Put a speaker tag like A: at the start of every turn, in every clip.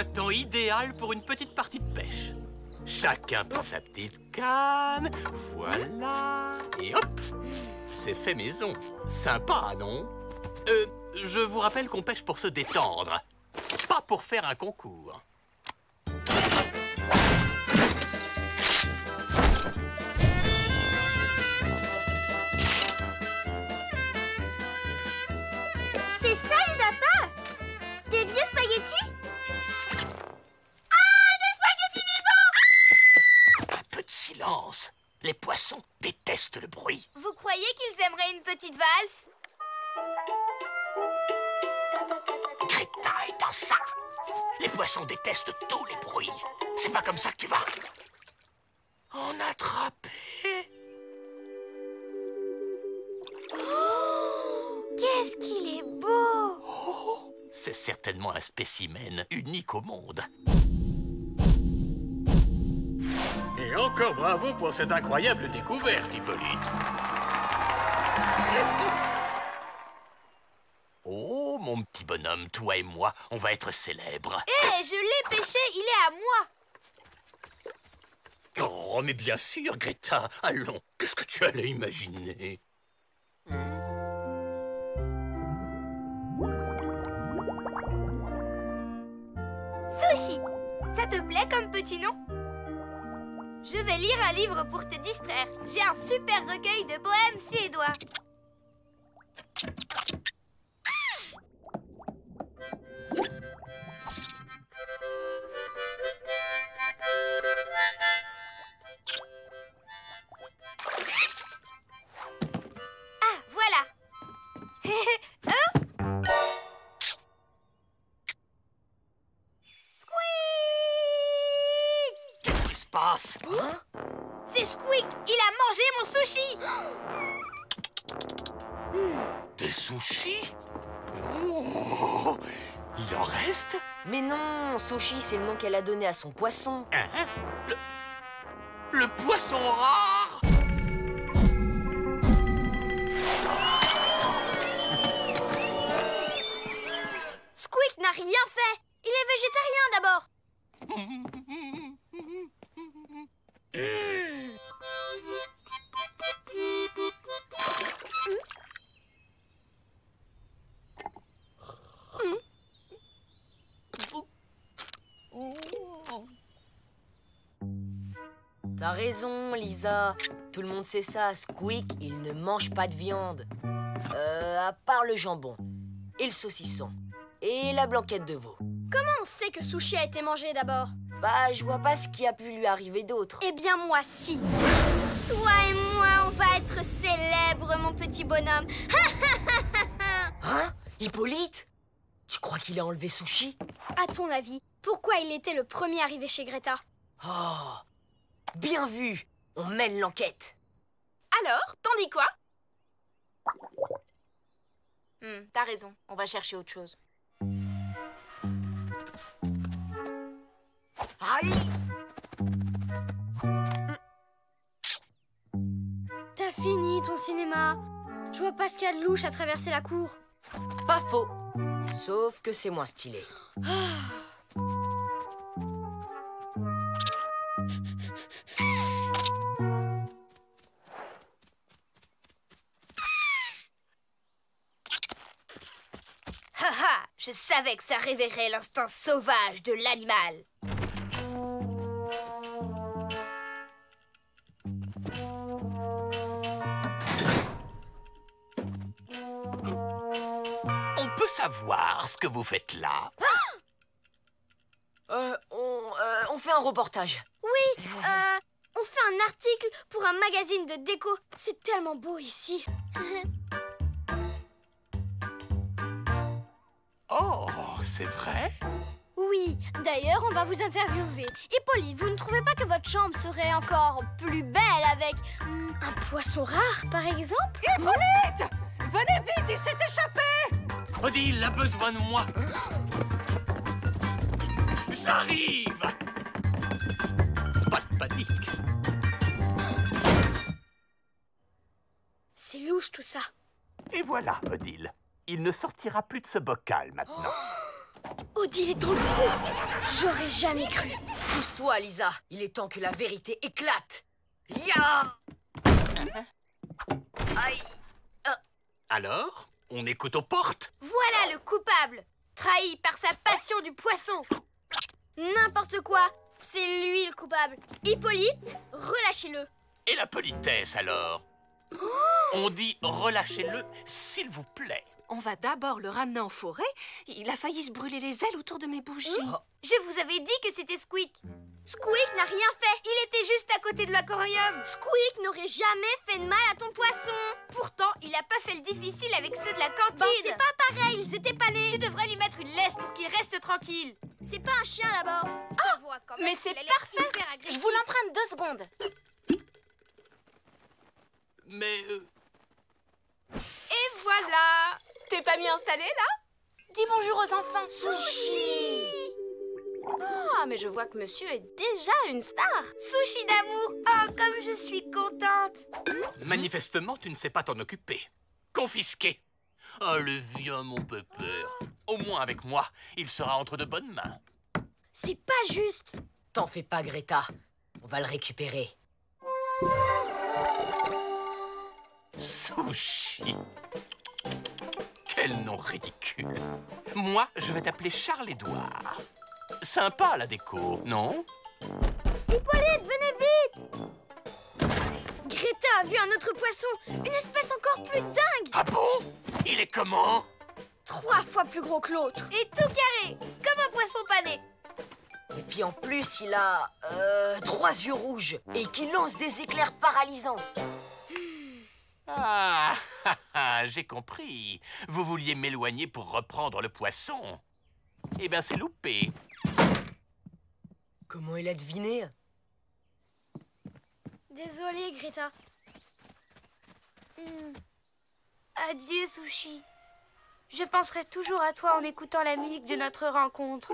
A: Un temps idéal pour une petite partie de pêche. Chacun prend sa petite canne. Voilà. Et hop! C'est fait maison. Sympa, non? Je vous rappelle qu'on pêche pour se détendre. Pas pour faire un concours.
B: C'est ça les appâts? Des vieux spaghettis?
A: Un peu de silence. Les poissons détestent le bruit.
B: Vous croyez qu'ils aimeraient une petite valse?
A: Greta est dans ça. Les poissons détestent tous les bruits. C'est pas comme ça que tu vas en attraper.
B: Oh, qu'est-ce qu'il est beau!
A: Oh, c'est certainement un spécimen unique au monde. Et encore bravo pour cette incroyable découverte, Hippolyte. Oh, mon petit bonhomme, toi et moi, on va être célèbres.
B: Hé, je l'ai pêché, il est à moi!
A: Oh, mais bien sûr, Greta. Allons, qu'est-ce que tu allais imaginer?
B: Sushi! Ça te plaît comme petit nom? Je vais lire un livre pour te distraire. J'ai un super recueil de poèmes suédois. Ah, voilà.
A: Qu'est-ce qui se passe?
B: C'est Squeak, il a mangé mon sushi.
A: Des sushis? Oh, il en reste?
C: Mais non, Sushi, c'est le nom qu'elle a donné à son poisson.
A: Hein? Le poisson rare?
B: Squeak n'a rien fait. Il est végétarien d'abord.
C: T'as raison, Lisa. Tout le monde sait ça. Squeak, il ne mange pas de viande. À part le jambon, et le saucisson, et la blanquette de veau.
B: Comment on sait que Sushi a été mangé d'abord?
C: Bah, je vois pas ce qui a pu lui arriver d'autre.
B: Eh bien, moi, si. Toi et moi, on va être célèbres, mon petit bonhomme.
C: Hein? Hippolyte? Tu crois qu'il a enlevé Sushi?
B: À ton avis, pourquoi il était le premier arrivé chez Greta?
C: Oh! Bien vu! On mène l'enquête.
D: Alors, t'en dis quoi? T'as raison, on va chercher autre chose.
C: Aïe!
B: T'as fini ton cinéma. Je vois pas ce qu'il y a de louche à traverser la cour.
C: Pas faux. Sauf que c'est moins stylé.
B: Haha, je savais que ça révélerait l'instinct sauvage de l'animal.
A: On peut savoir ce que vous faites là?
C: On fait un reportage.
B: Oui, on fait un article pour un magazine de déco. C'est tellement beau ici.
A: Oh, c'est vrai?
B: Oui, d'ailleurs, on va vous interviewer. Hippolyte, vous ne trouvez pas que votre chambre serait encore plus belle avec un poisson rare, par exemple?
D: Hippolyte! Venez vite, il s'est échappé!
A: Odile a besoin de moi. J'arrive! Pas de panique.
B: C'est louche tout ça.
A: Et voilà, Odile. Il ne sortira plus de ce bocal maintenant.
E: Odile est dans le coup. J'aurais jamais cru.
C: Pousse-toi, Lisa. Il est temps que la vérité éclate. Ya! Aïe!
A: Alors, on écoute aux portes?
B: Voilà le coupable, trahi par sa passion du poisson. N'importe quoi, c'est lui le coupable. Hippolyte, relâchez-le.
A: Et la politesse, alors? On dit relâchez-le, s'il vous plaît.
D: On va d'abord le ramener en forêt. Il a failli se brûler les ailes autour de mes bougies.
B: Je vous avais dit que c'était Squeak. Squeak n'a rien fait, il était juste à côté de l'aquarium. Squeak n'aurait jamais fait de mal à ton poisson. Pourtant, il a pas fait le difficile avec ceux de la cantine. Bon, c'est pas pareil, ils étaient pas nés. Tu devrais lui mettre une laisse pour qu'il reste tranquille. C'est pas un chien d'abord.
E: Mais c'est parfait. Je vous l'emprunte 2 secondes.
A: Mais...
E: Et voilà. T'es pas mieux installé là? Dis bonjour aux enfants.
B: Sushi.
E: Ah, mais je vois que monsieur est déjà une star.
B: Sushi d'amour. Oh, comme je suis contente.
A: manifestement, tu ne sais pas t'en occuper. Confisqué. Oh, le vieux, mon pépère. Au moins avec moi, il sera entre de bonnes mains.
B: C'est pas juste.
C: T'en fais pas, Greta. On va le récupérer.
A: Sushi. Quel nom ridicule. Moi, je vais t'appeler Charles-Édouard. Sympa, la déco, non?
B: Hippolyte, venez vite. Greta a vu un autre poisson, une espèce encore plus dingue.
A: Ah bon? Il est comment?
B: 3 fois plus gros que l'autre. Et tout carré, comme un poisson pané.
C: Et puis en plus, il a 3 yeux rouges et qui lance des éclairs paralysants.
A: Ah, j'ai compris. Vous vouliez m'éloigner pour reprendre le poisson. Eh bien, c'est loupé.
C: Comment il a deviné?
B: Désolée, Greta. Adieu, Sushi. Je penserai toujours à toi en écoutant la musique de notre rencontre.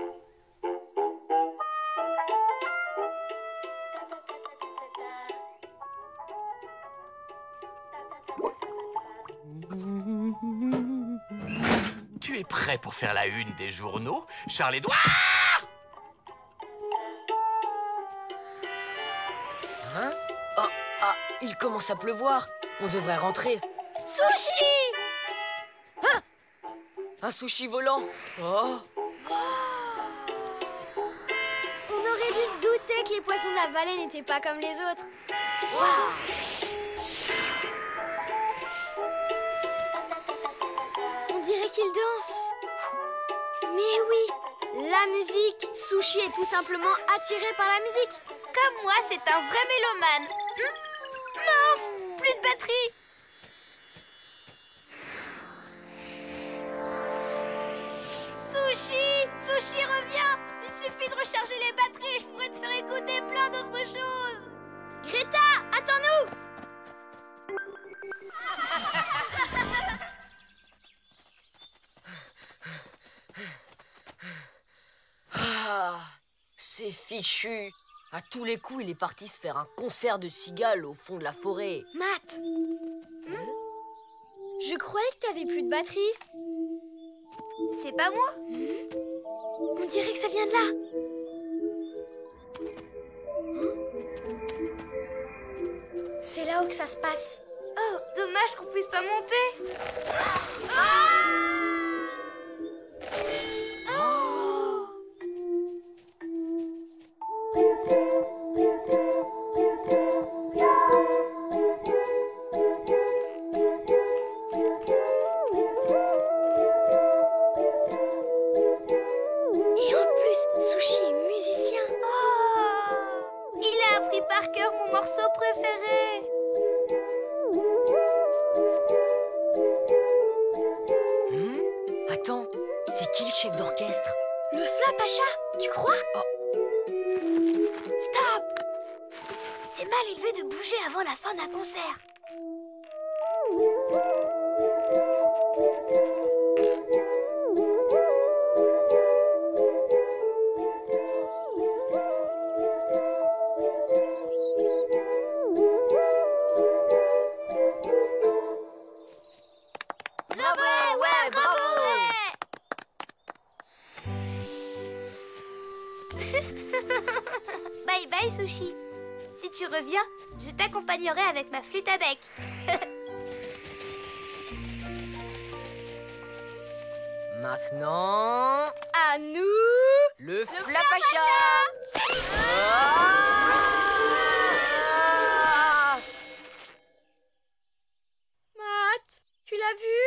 A: Tu es prêt pour faire la une des journaux, Charles-Édouard?
C: Hein? Il commence à pleuvoir. On devrait rentrer.
B: Sushi!
C: Un sushi volant. Oh!
B: On aurait dû se douter que les poissons de la vallée n'étaient pas comme les autres. On dirait qu'ils dansent. Mais oui, la musique. Sushi est tout simplement attiré par la musique. Comme moi, c'est un vrai mélomane. Mince, plus de batterie. Sushi, reviens. Il suffit de recharger les batteries et je pourrais te faire écouter plein d'autres choses. Greta, attends-nous.
C: Ah, c'est fichu. À tous les coups, il est parti se faire un concert de cigales au fond de la forêt.
B: Matt, je croyais que t'avais plus de batterie. C'est pas moi. On dirait que ça vient de là. C'est là-haut que ça se passe. Oh, dommage qu'on puisse pas monter. Et en plus, Sushi est musicien. Oh, il a appris par cœur mon morceau préféré.
C: Attends, c'est qui le chef d'orchestre?
B: Le Flapacha, tu crois? Stop! C'est mal élevé de bouger avant la fin d'un concert.
C: Bravo, ouais, bravo!
B: sushi. Si tu reviens, je t'accompagnerai avec ma flûte à bec.
C: Maintenant,
B: À nous,
C: le
B: Flapacha. Matt, tu l'as vu?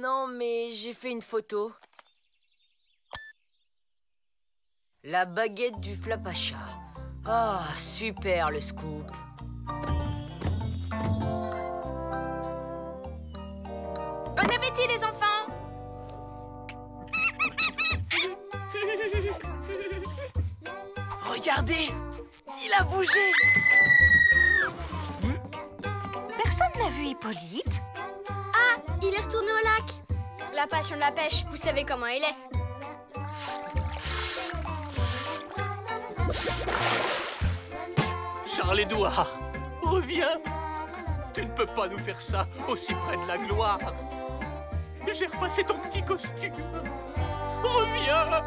C: Non, mais j'ai fait une photo. La baguette du Flapacha. Ah, super le scoop.
E: Bon appétit, les enfants!
D: Regardez, il a bougé. Personne n'a vu Hippolyte?
B: Ah, il est retourné au lac. La passion de la pêche, vous savez comment il est.
A: Charles-Édouard, reviens. Tu ne peux pas nous faire ça aussi près de la gloire. J'ai repassé ton petit costume. Reviens.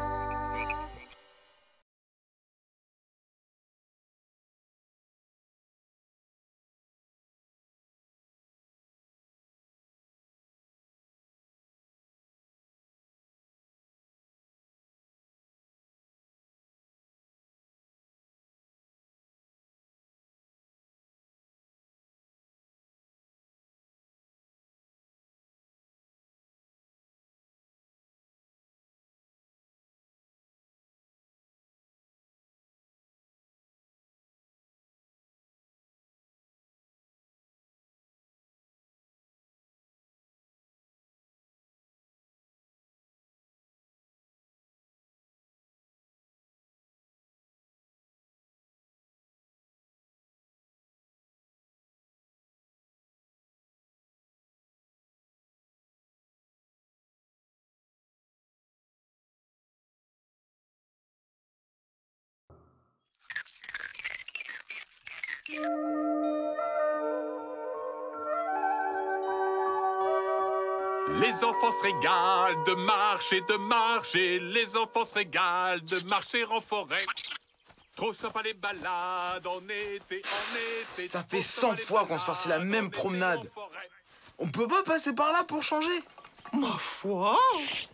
F: Les enfants se régalent de marcher, les enfants se régalent de marcher en forêt. Trop sympa les balades en été,
G: Ça fait 100 fois qu'on se farcit la même promenade. On peut pas passer par là pour changer?
A: Ma foi.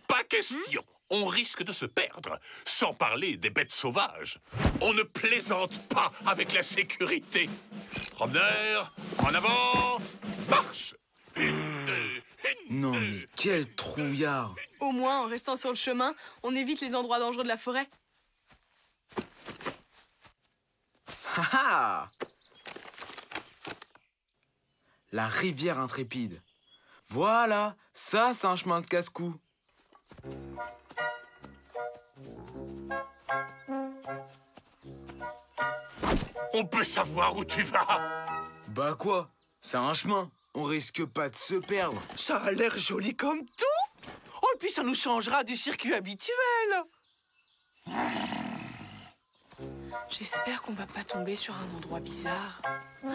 F: Pas question. On risque de se perdre, sans parler des bêtes sauvages. On ne plaisante pas avec la sécurité. Promeneur, en avant, marche.
G: Non mais quel trouillard.
E: Au moins, en restant sur le chemin, on évite les endroits dangereux de la forêt.
G: Haha. La rivière intrépide. Voilà, ça c'est un chemin de casse-cou.
F: On peut savoir où tu vas.
G: Bah quoi? C'est un chemin. On risque pas de se perdre.
H: Ça a l'air joli comme tout. Oh, et puis ça nous changera du circuit habituel.
E: J'espère qu'on va pas tomber sur un endroit bizarre. Oh,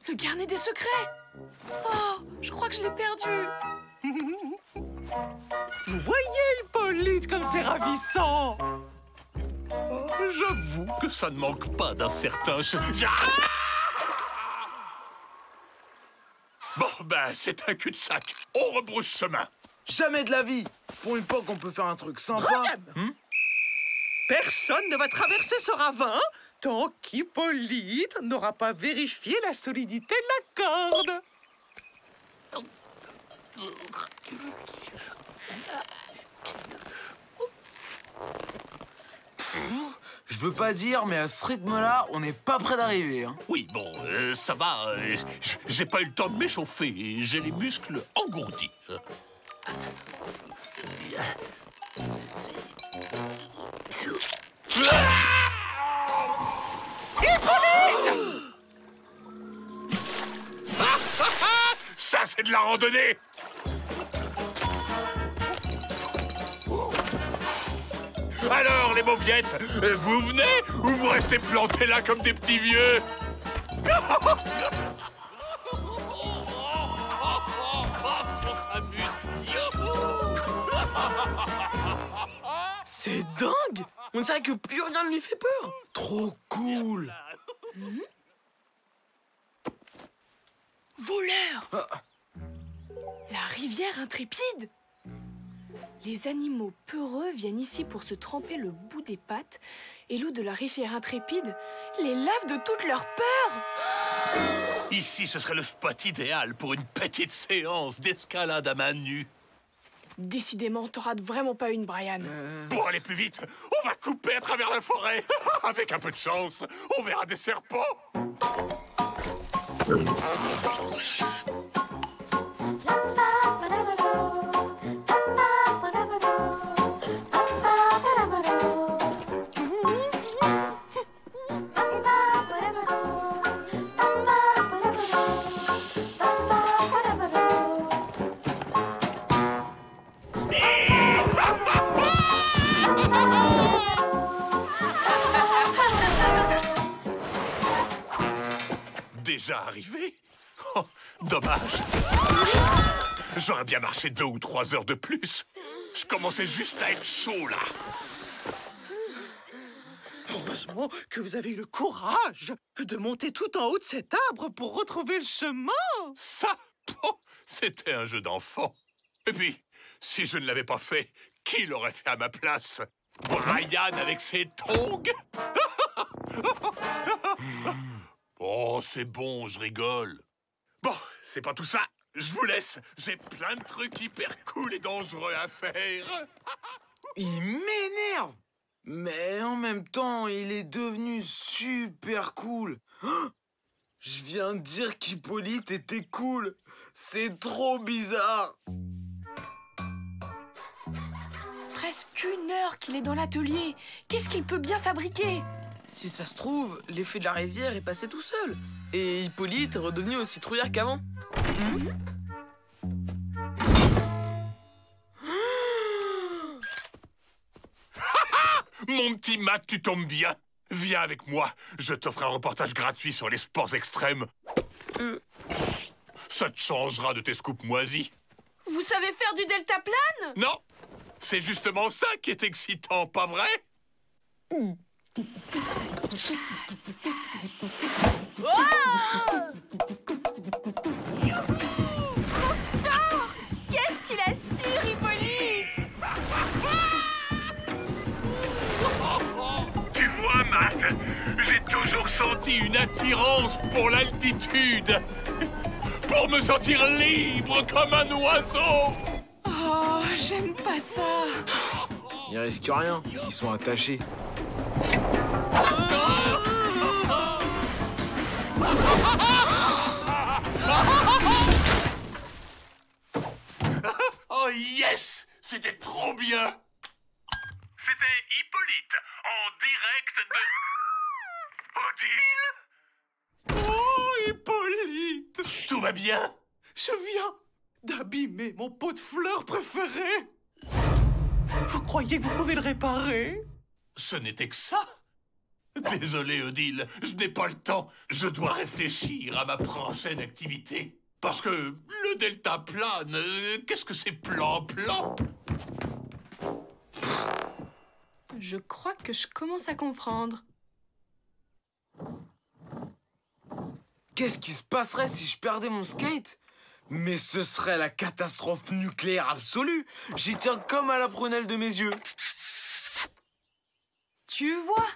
E: le carnet des secrets! Oh, je crois que je l'ai perdu.
H: Vous voyez, Hippolyte, comme c'est ravissant.
F: J'avoue que ça ne manque pas d'un certain... Bon, ben, c'est un cul-de-sac. On rebrousse chemin.
G: Jamais de la vie. Pour une fois qu'on peut faire un truc sympa.
H: Personne ne va traverser ce ravin tant qu'Hippolyte n'aura pas vérifié la solidité de la corde.
G: Je veux pas dire, mais à ce rythme-là, on n'est pas près d'arriver. Hein.
F: Oui, bon, ça va. J'ai pas eu le temps de m'échauffer et j'ai les muscles engourdis.
H: Hippolyte!
F: Ça, c'est de la randonnée! Alors, les mauviettes, vous venez ou vous restez plantés là comme des petits vieux?
H: C'est dingue! On
I: dirait que plus rien ne lui fait peur.
G: Trop cool.
E: Voleur! La rivière intrépide! Les animaux peureux viennent ici pour se tremper le bout des pattes et l'eau de la rivière intrépide les lave de toute leur peur.
F: Ici, ce serait le spot idéal pour une petite séance d'escalade à main nue.
E: Décidément, t'en rates vraiment pas une, Brian.
F: Pour aller plus vite, on va couper à travers la forêt. Avec un peu de chance, on verra des serpents. Déjà arrivé? Oh, dommage. J'aurais bien marché 2 ou 3 heures de plus. Je commençais juste à être chaud, là.
H: Heureusement que vous avez eu le courage de monter tout en haut de cet arbre pour retrouver le chemin.
F: Ça, c'était un jeu d'enfant. Et puis, si je ne l'avais pas fait, qui l'aurait fait à ma place? Brian avec ses tongs? Oh, c'est bon, je rigole. Bon, c'est pas tout ça. Je vous laisse. J'ai plein de trucs hyper cool et dangereux à faire.
G: Il m'énerve. Mais en même temps, il est devenu super cool. Oh, je viens de dire qu'Hippolyte était cool. C'est trop bizarre.
E: Presque 1 heure qu'il est dans l'atelier. Qu'est-ce qu'il peut bien fabriquer?
I: Si ça se trouve, l'effet de la rivière est passé tout seul. Et Hippolyte est redevenu aussi trouillard qu'avant.
F: Mon petit Matt, tu tombes bien. Viens avec moi. Je t'offre un reportage gratuit sur les sports extrêmes. Ça te changera de tes scoops moisis.
E: Vous savez faire du deltaplane?
F: Non, c'est justement ça qui est excitant, pas vrai?
B: Qu'est-ce qu'il a su, Hippolyte?
F: Tu vois, Matt, j'ai toujours senti une attirance pour l'altitude. Pour me sentir libre comme un oiseau.
E: Oh, j'aime pas ça.
G: Il risque rien, ils sont attachés.
F: Oh yes, c'était trop bien. C'était Hippolyte, en direct de... Odile?
H: Oh, Hippolyte!
F: Tout va bien?
H: Je viens d'abîmer mon pot de fleurs préféré. Vous croyez que vous pouvez le réparer?
F: Ce n'était que ça. Désolé, Odile, je n'ai pas le temps. Je dois réfléchir à ma prochaine activité. Parce que le deltaplane, qu'est-ce que c'est plan-plan?
E: Je crois que je commence à comprendre.
G: Qu'est-ce qui se passerait si je perdais mon skate? Mais ce serait la catastrophe nucléaire absolue. J'y tiens comme à la prunelle de mes yeux.
E: Tu vois?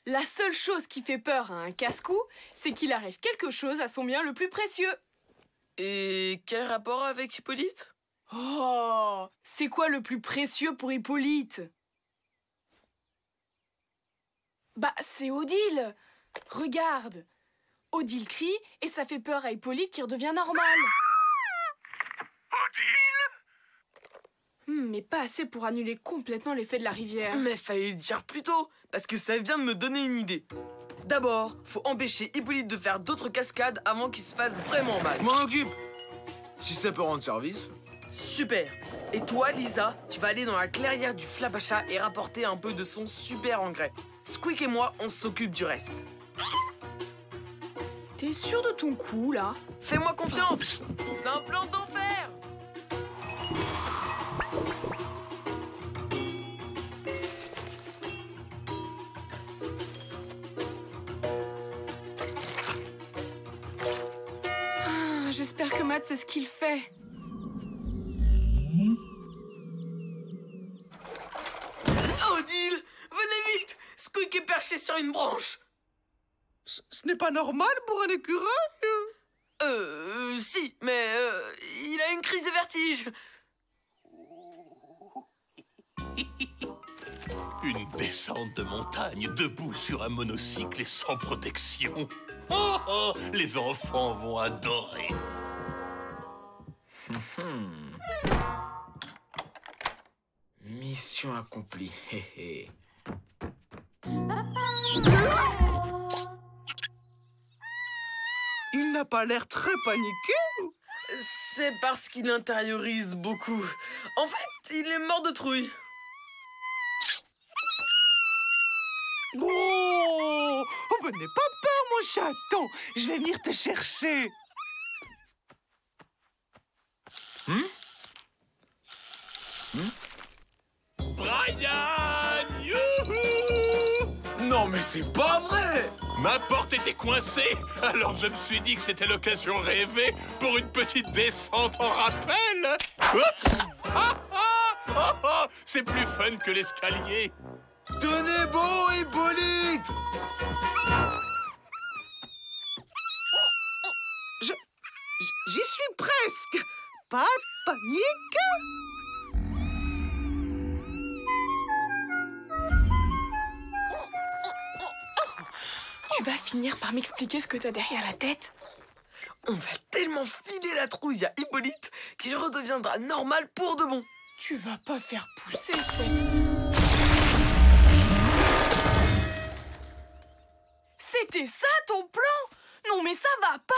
E: La seule chose qui fait peur à un casse-cou, c'est qu'il arrive quelque chose à son bien le plus précieux.
I: Et quel rapport avec Hippolyte?
E: Oh, c'est quoi le plus précieux pour Hippolyte? Bah, c'est Odile. Regarde. Odile crie et ça fait peur à Hippolyte qui redevient normal.
F: Odile?
E: Mais pas assez pour annuler complètement l'effet de la rivière.
I: Mais fallait le dire plus tôt, parce que ça vient de me donner une idée. D'abord, faut empêcher Hippolyte de faire d'autres cascades avant qu'il se fasse vraiment mal.
G: Je m'en occupe. Si ça peut rendre service.
I: Super. Et toi, Lisa, tu vas aller dans la clairière du Flabacha et rapporter un peu de son super engrais. Squeak et moi, on s'occupe du reste.
E: T'es sûr de ton coup, là?
I: Fais-moi confiance. C'est un plan d'enfer.
E: j'espère que Matt sait ce qu'il fait.
I: Odile, venez vite! Squeak est perché sur une branche.
H: Ce n'est pas normal pour un écureuil.
I: Si, mais il a une crise de vertige.
F: Une descente de montagne debout sur un monocycle et sans protection. Oh, oh, les enfants vont adorer.
G: Mission accomplie.
H: Il n'a pas l'air très paniqué.
I: C'est parce qu'il intériorise beaucoup. En fait, il est mort de trouille.
H: Oh, ben n'aie pas peur, mon chaton. Je vais venir te chercher.
F: Brian! Youhou!
G: Non, mais c'est pas vrai!
F: Ma porte était coincée, alors je me suis dit que c'était l'occasion rêvée pour une petite descente en rappel. Oups! Ah, ah, ah, ah, c'est plus fun que l'escalier.
G: Tenez bon, Hippolyte!
H: J'y suis presque. Pas de panique.
E: Tu vas finir par m'expliquer ce que t'as derrière la tête?
I: On va tellement filer la trouille à Hippolyte qu'il redeviendra normal pour de bon.
E: Tu vas pas faire pousser cette... C'était ça ton plan? Non mais ça va pas!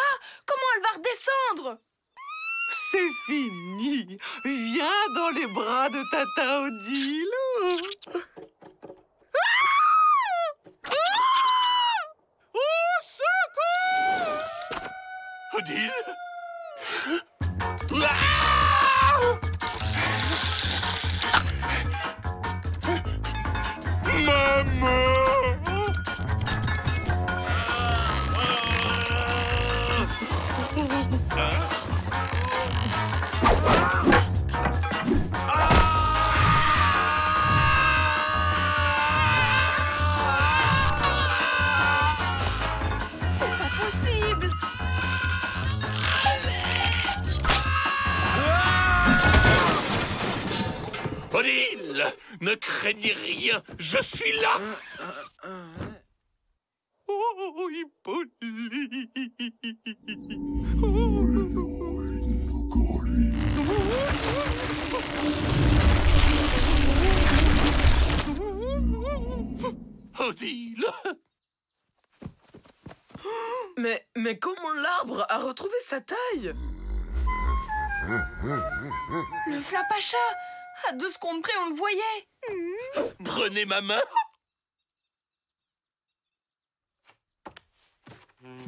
E: Comment elle va redescendre?
H: C'est fini. Viens dans les bras de Tata Odile.
F: Au secours! Odile? Maman!
E: C'est pas possible!
F: Odile, ne craignez rien, je suis là.
H: Oh, Hippolyte.
F: Odile.
I: Mais comment l'arbre a retrouvé sa taille?
E: Le Flapacha! À 2 secondes près, on le voyait!
F: Prenez ma main.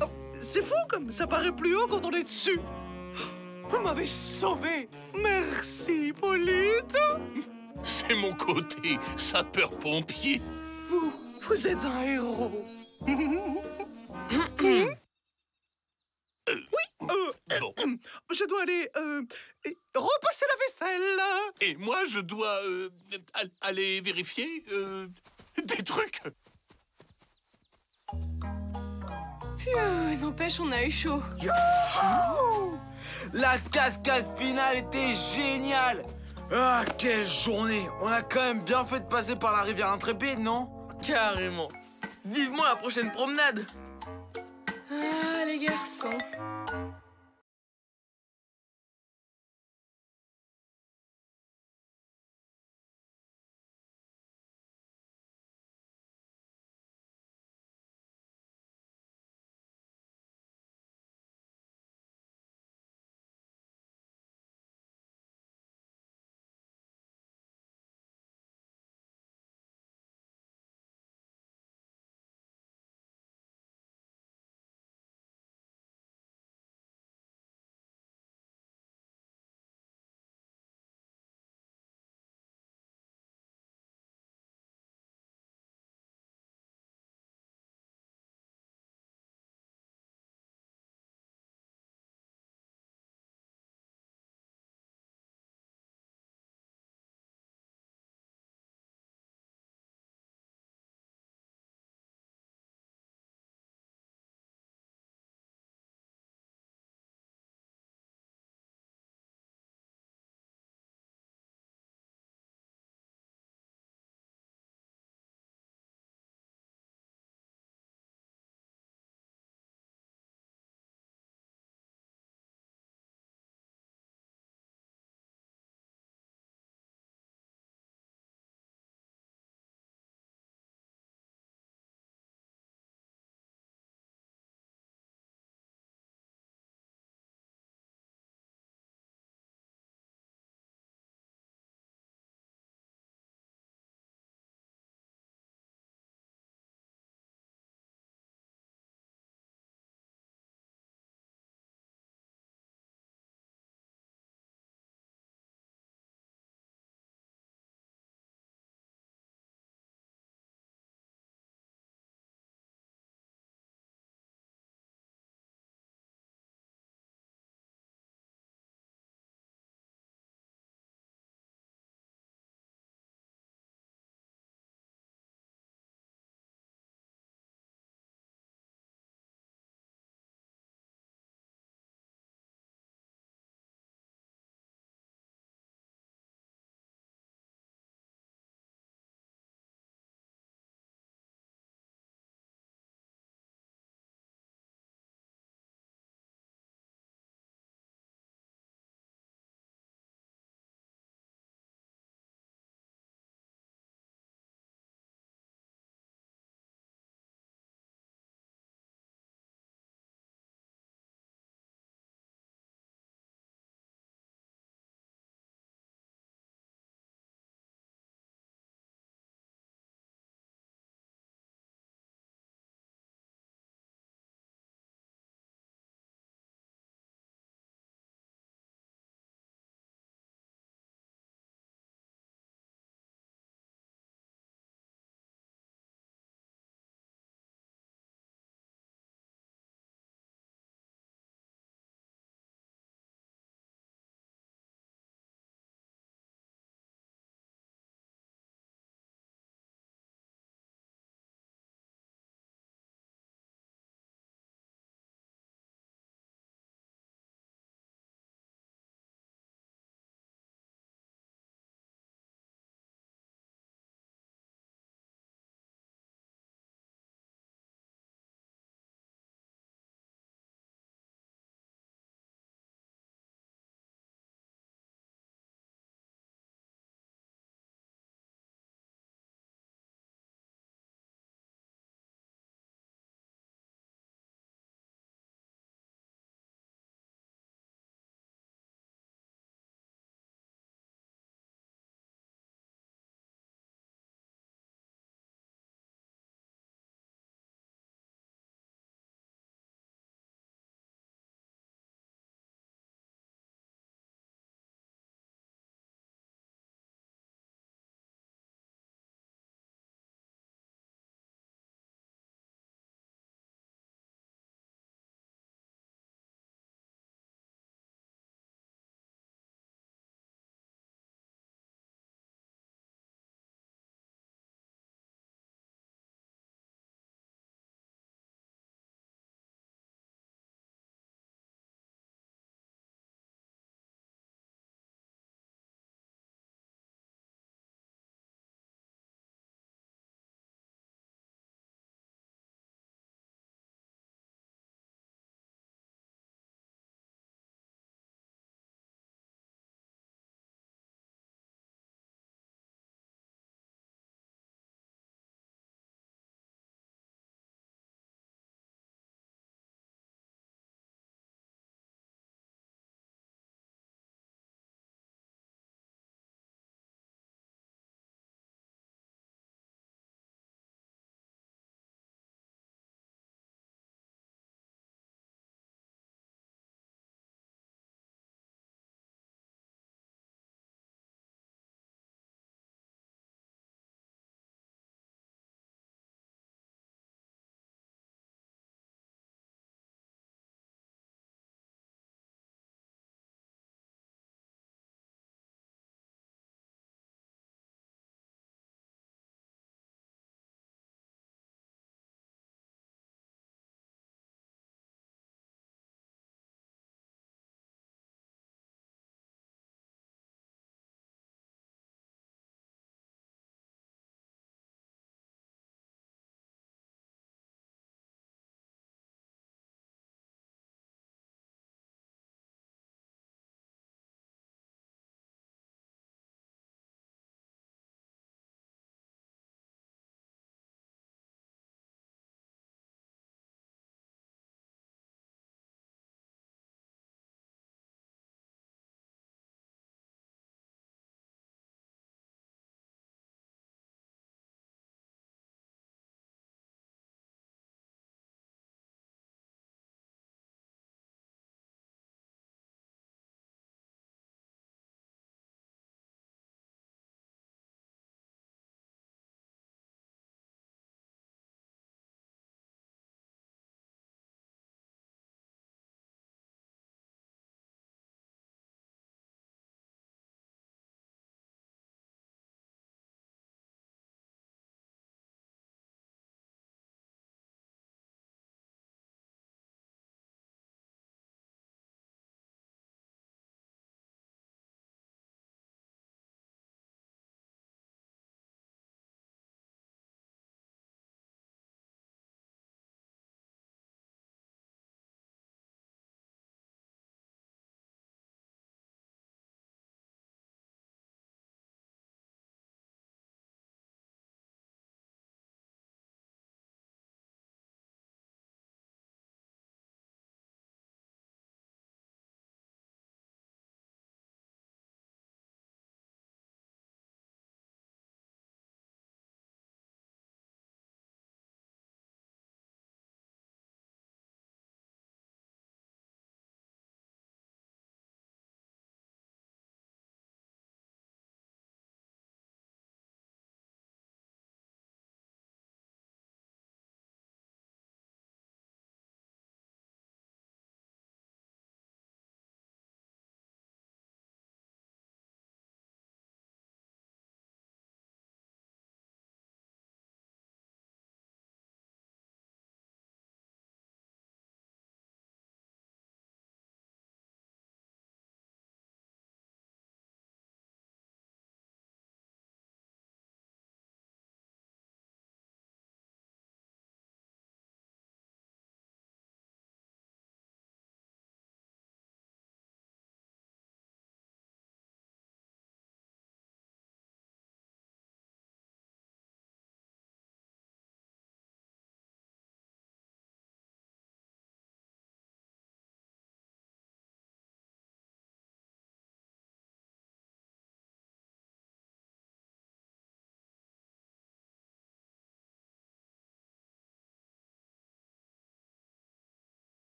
H: Oh, c'est fou comme ça paraît plus haut quand on est dessus. Vous m'avez sauvé. Merci, Hippolyte.
F: C'est mon côté sapeur-pompier.
H: Vous êtes un héros.
F: Bon.
H: Je dois aller repasser la vaisselle.
F: Et moi, je dois aller vérifier des trucs.
E: N'empêche, on a eu chaud.
G: La cascade finale était géniale! Ah, quelle journée! On a quand même bien fait de passer par la rivière Intrépide, non?
I: Carrément. Vivement la prochaine promenade.
E: Ah, les garçons.